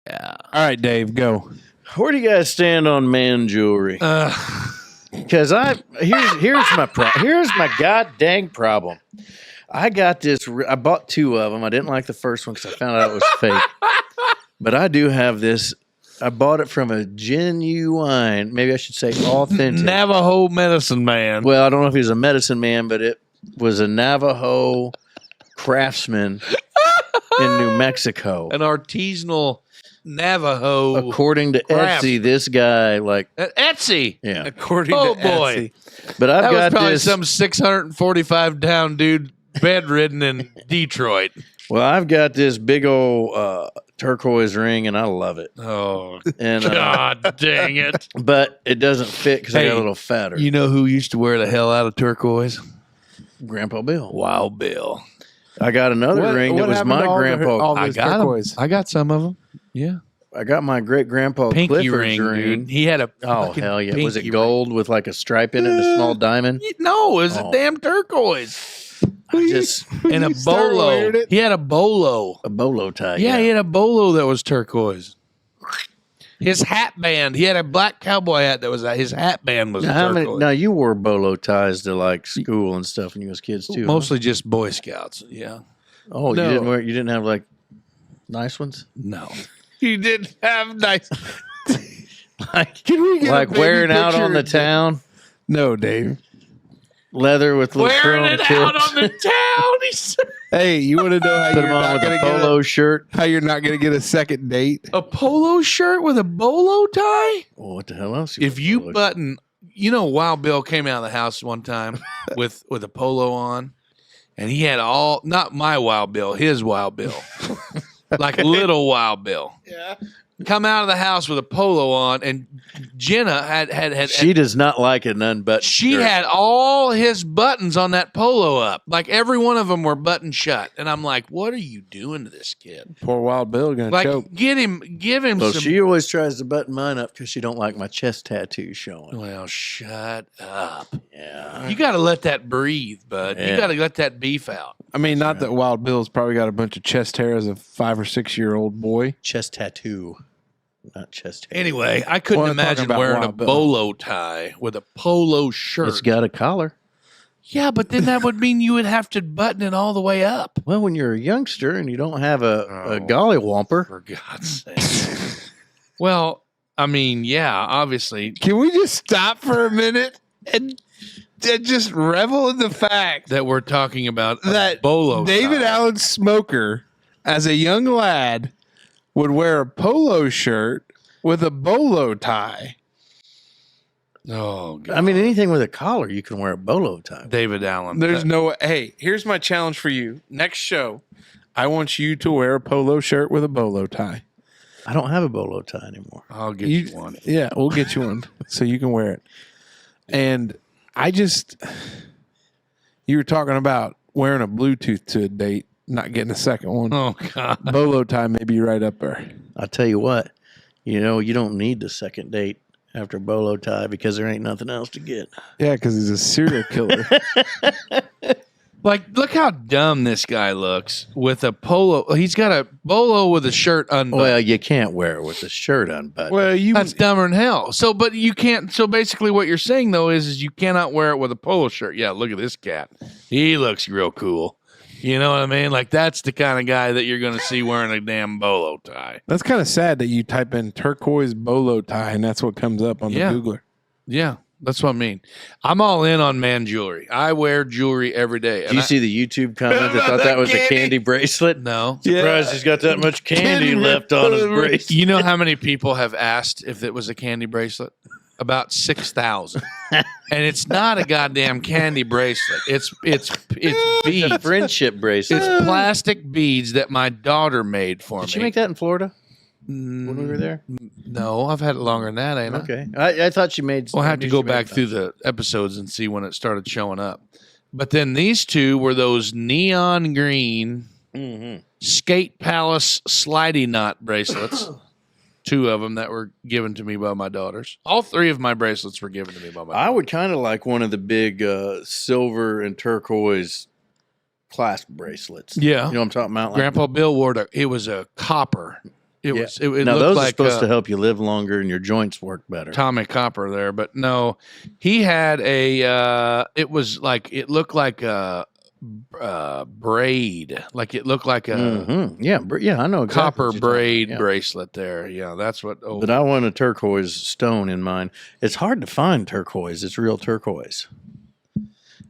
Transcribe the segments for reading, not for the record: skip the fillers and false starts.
Yeah. All right, Dave, go. Where do you guys stand on man jewelry? Because here's my god dang problem. I got this. I bought 2 of them. I didn't like the first one because I found out it was fake. But I do have this. I bought it from a genuine, maybe I should say authentic Navajo medicine man. Well, I don't know if he was a medicine man, but it was a Navajo craftsman in New Mexico. An artisanal Navajo. According to Etsy, this guy Etsy. Yeah. According Oh to boy. Etsy. But I've That got was probably this. some 645 down dude bedridden in Detroit. Well, I've got this big old turquoise ring, and I love it. Oh, And God dang it. but it doesn't fit because I Hey, got a little fatter. You know who used to wear the hell out of turquoise? Grandpa Bill. Wild Bill. I got another ring that what was happened my to all grandpa. this turquoise? I got some of them. Yeah. I got my great grandpa Pinky Clifford's ring, dude. He had a Oh fucking hell yeah! Was it pinky gold with like a stripe in it, and a small diamond? ring. No, it was a Oh. damn turquoise. I just And a start bolo. wearing it? He had a bolo. a bolo tie. Yeah, he had a bolo that was turquoise. His hat band. He had a black cowboy hat that was his hat band was Now, turquoise. now you wore bolo ties to like school and stuff when you was kids too. huh? Mostly just Boy Scouts. Yeah. Oh, No. you didn't have like nice ones. No. You didn't have nice. Like Can we get a like baby wearing out picture on the of- town, No, Dave. leather with little Wearing chrome it tips. out on the town. He said. Hey, you want to know how Put you're them on not with going a to get polo shirt. how you're not going to get a second date? A polo shirt with a bolo tie? Well, what the hell else? If you polo- button, Wild Bill came out of the house one time with a polo on, and he had not my Wild Bill, his Wild Bill, like little Wild Bill. Yeah. Come out of the house with a polo on, and Jenna had she does not like an unbuttoned. she shirt. had all his buttons on that polo up, like every one of them were buttoned shut. And I'm like, what are you doing to this kid? Poor Wild Bill going to Like, choke. give him Well, some. she always tries to button mine up because she don't like my chest tattoo showing. Well, shut up. Yeah. You got to let that breathe, bud. You Yeah. got to let that beef out. I mean, not that Wild Bill's probably got a bunch of chest hair as a 5 or 6 year old boy. Chest tattoo, not chest hair. Anyway, I couldn't Well, I'm talking imagine about wearing a Wild Bill. bolo tie with a polo shirt. It's got a collar. Yeah, but then that would mean you would have to button it all the way up. Well, when you're a youngster and you don't have a Oh. gollywomper, For God's sake. Well, I mean, yeah, obviously. Can we just stop for a minute and just revel in the fact That we're talking about that bolo David tie. Allen Smoker, as a young lad, would wear a polo shirt with a bolo tie? Oh, God. I mean, anything with a collar, you can wear a bolo tie. David Allen. There's no way. Hey, here's my challenge for you. Next show, I want you to wear a polo shirt with a bolo tie. I don't have a bolo tie anymore. I'll get you one. Yeah, we'll get you one so you can wear it. And you were talking about wearing a Bluetooth to a date, not getting a second one. Oh, God. Bolo tie may be right up there. I'll tell you what, you don't need the second date after bolo tie because there ain't nothing else to get. Yeah, because he's a serial killer. Like, look how dumb this guy looks with a polo. He's got a bolo with a shirt unbuttoned. Well, you can't wear it with the shirt unbuttoned. Well, That's dumber than hell. So, but you can't. So basically, what you're saying though is you cannot wear it with a polo shirt. Yeah, look at this cat. He looks real cool. You know what I mean? Like that's the kind of guy that you're going to see wearing a damn bolo tie. that's kind of sad that you type in turquoise bolo tie and that's what comes up on the Yeah. Googler. Yeah, that's what I mean. I'm all in on man jewelry. I wear jewelry every day. Did you see the YouTube comment that thought that was a candy bracelet? No. Surprised he's got that much candy left on his bracelet. You know how many people have asked if it was a candy bracelet? About 6,000. And it's not a goddamn candy bracelet. It's It's a beads. friendship bracelet. It's plastic beads that my daughter made for Did me. she make that in Florida when we were there? No, I've had it longer than that, ain't I? Okay. I thought she made. We'll have to maybe go she made back it. through the episodes and see when it started showing up. But then these two were those neon green Mhm. Skate Palace slidey knot bracelets. 2 of them that were given to me by my daughters. All 3 of my bracelets were given to me by my I would kind of like one of the big silver and turquoise clasp bracelets. Yeah. You know what I'm talking about? Like, Grandpa Bill wore it was a copper. It Yeah. was. It looked those like are supposed to help you live longer and your joints work better. Tommy Copper there, but no, he had a. It was like it looked like a braid, like it looked like a Yeah, I know exactly copper what you're talking braid about, yeah. bracelet there. Yeah, that's what. Oh, But I want a turquoise stone in mine. It's hard to find turquoise. It's real turquoise.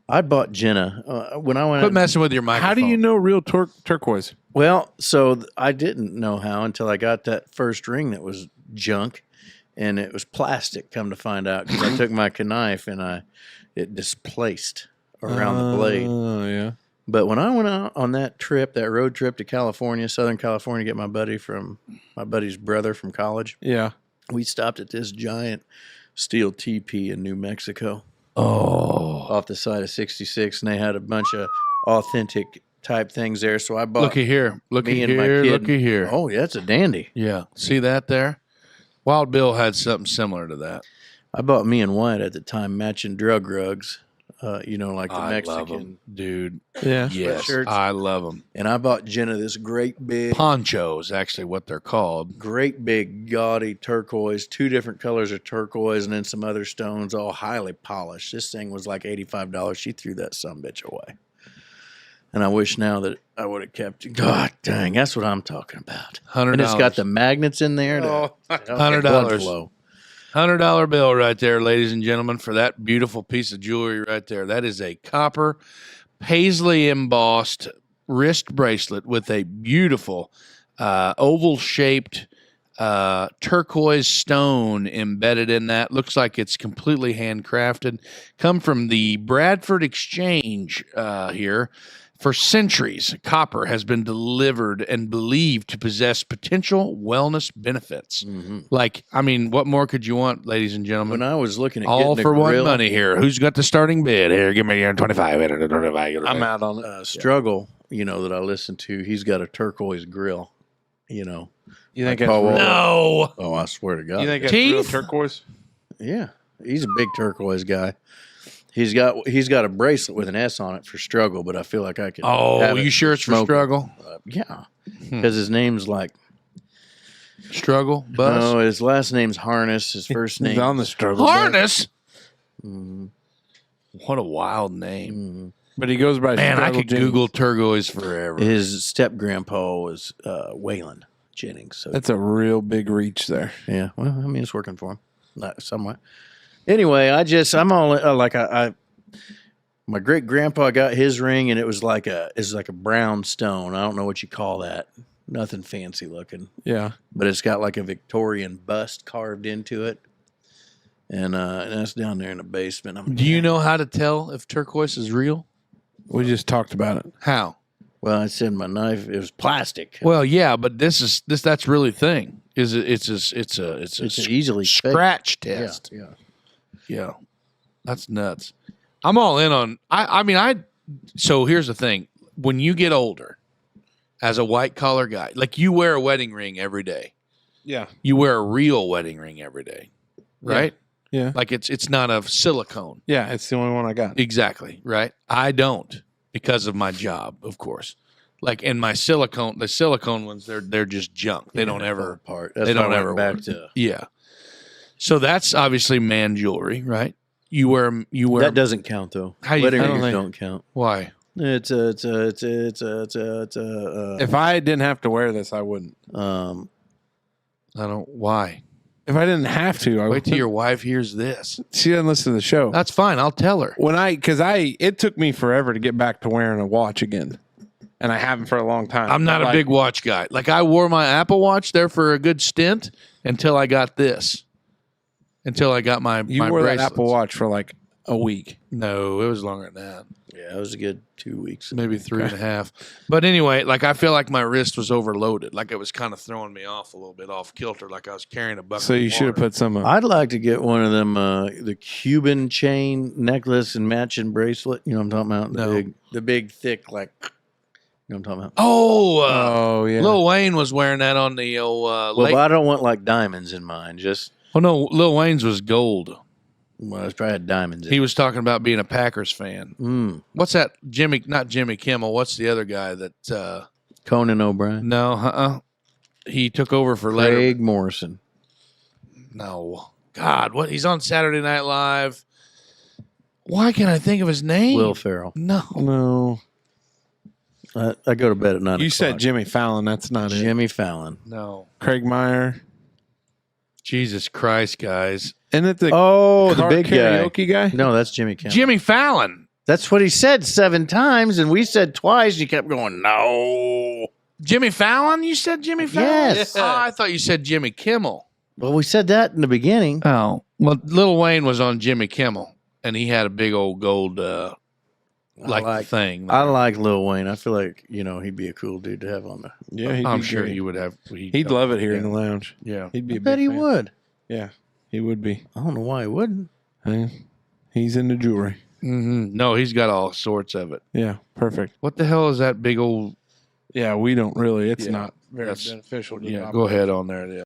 I bought Jenna when I went. quit messing with your microphone. How do you know real turquoise? Well, so I didn't know how until I got that first ring that was junk, and it was plastic. Come to find out, because I took my knife and it displaced around the blade. Oh, yeah. But when I went out on that trip, that road trip to California, Southern California, to get my buddy's brother from college, Yeah. we stopped at this giant steel teepee in New Mexico. Oh, Off the side of 66, and they had a bunch of authentic type things there. So I bought. looky here, me and my here, kid. looky here. Oh, yeah, it's a dandy. Yeah, see that there? Wild Bill had something similar to that. I bought me and White at the time matching drug rugs, like the I love Mexican. 'em, dude. Yeah. Yes, Sweatshirts. I love them. And I bought Jenna this great big, Ponchos, actually, what they're called. gaudy turquoise, 2 different colors of turquoise, and then some other stones, all highly polished. This thing was like $85. She threw that sumbitch away. And I wish now that I would have kept it. God dang, that's what I'm talking about. $100. And it's got the magnets in there to help that blood $100. flow. $100 bill right there, ladies and gentlemen, for that beautiful piece of jewelry right there. That is a copper paisley embossed wrist bracelet with a beautiful oval shaped turquoise stone embedded in that. Looks like it's completely handcrafted. Come from the Bradford Exchange here. For centuries, copper has been delivered and believed to possess potential wellness benefits. Mm-hmm. Like, I mean, what more could you want, ladies and gentlemen? When I was looking at All getting for a one grill, money here. Who's got the starting bid? Here, give me your 25. I'm out on it. Struggle, that I listened to, he's got a turquoise grill, You think Like it's Paul real? No. Oh, I swear to God. You think it's real Teeth? turquoise? Yeah, he's a big turquoise guy. He's got a bracelet with an S on it for struggle, but I feel like I could. Oh, have it you sure it's for smoking. struggle? Yeah, because his name's like Struggle? Bus? no, his last name's Harness. His first He's name on the struggle. bus. Harness? Mhm, What a wild name. mhm. But he goes by Man, I Struggle could Jennings. Google turquoise forever. His step grandpa was Waylon Jennings. So That's a real big reach there. yeah, well, I mean, it's working for him, not somewhat. Anyway, I'm all like my great grandpa got his ring, and it's like a brown stone. I don't know what you call that. Nothing fancy looking, Yeah. but it's got like a Victorian bust carved into it, and that's down there in the basement. Do you know how to tell if turquoise is real? We just talked about it. How? Well, I said my knife. It was plastic. Well, yeah, but that's really thing. Is it? It's a It's easily fake. scratch Yeah, test. yeah. Yeah, that's nuts. I'm all in on. So here's the thing: when you get older, as a white collar guy, like you wear a wedding ring every day. Yeah. You wear a real wedding ring every day, right? Yeah. Like it's not of silicone. Yeah. It's the only one I got. Exactly, right? I don't because of my job, of course. Like in the silicone ones, they're just junk. They don't ever apart. they don't why I ever went work. back to. Yeah. So that's obviously man jewelry, right? You wear That doesn't count though. How you Wedding think? rings don't count. why? It's If I didn't have to wear this, I wouldn't. I don't. Why? If I didn't have to, I Wait would. till your wife hears this. She doesn't listen to the show. That's fine. I'll tell her. It took me forever to get back to wearing a watch again, and I haven't for a long time. I'm not a big watch guy. Like I wore my Apple Watch there for a good stint until I got this. Until I got my You my wore that bracelets. Apple Watch for like a week. No, it was longer than that. Yeah, it was a good 2 weeks. Maybe 3.5. But anyway, like I feel like my wrist was overloaded. Like it was kind of throwing me off a little bit off kilter. Like I was carrying a bucket. So you of should have water. put some. I'd like to get one of them, the Cuban chain necklace and matching bracelet. You know what I'm talking about? No. The big, thick, like, you know what I'm talking about? Oh, Oh yeah. Lil Wayne was wearing that on the Well, late. but I don't want like diamonds in mine. Just, Oh no, Lil Wayne's was gold. well, it's probably had diamonds in He was talking about being a Packers fan. it. What's that? Not Jimmy Kimmel. What's the other guy that? Conan O'Brien. No, he took over for Letterman. Craig Morrison. No, God, what? He's on Saturday Night Live. Why can't I think of his name? Will Ferrell. No. I go to bed at 9 You o'clock. said Jimmy Fallon. That's not it. Jimmy Fallon. No. Craig Meyer. Jesus Christ, guys. Isn't it the The big karaoke guy? No, that's Jimmy Kimmel. Jimmy Fallon. That's what he said 7 times, and we said twice, and you kept going, no. Jimmy Fallon? You said Jimmy Fallon? Yes. Oh, I thought you said Jimmy Kimmel. Well, we said that in the beginning. Oh. Well, Lil Wayne was on Jimmy Kimmel, and he had a big old gold thing. I like Lil Wayne. I feel like, he'd be a cool dude to have on there. Yeah, I'm sure he would have. He'd love it here in the lounge. Yeah. He'd be I a bet big he fan. would. Yeah, he would be. I don't know why he wouldn't. He's into jewelry. Mm-hmm. No, he's got all sorts of it. Yeah, perfect. What the hell is that big old? Yeah, we don't really. It's Yeah, not very that's- beneficial. To Yeah, go ahead on there. Yeah.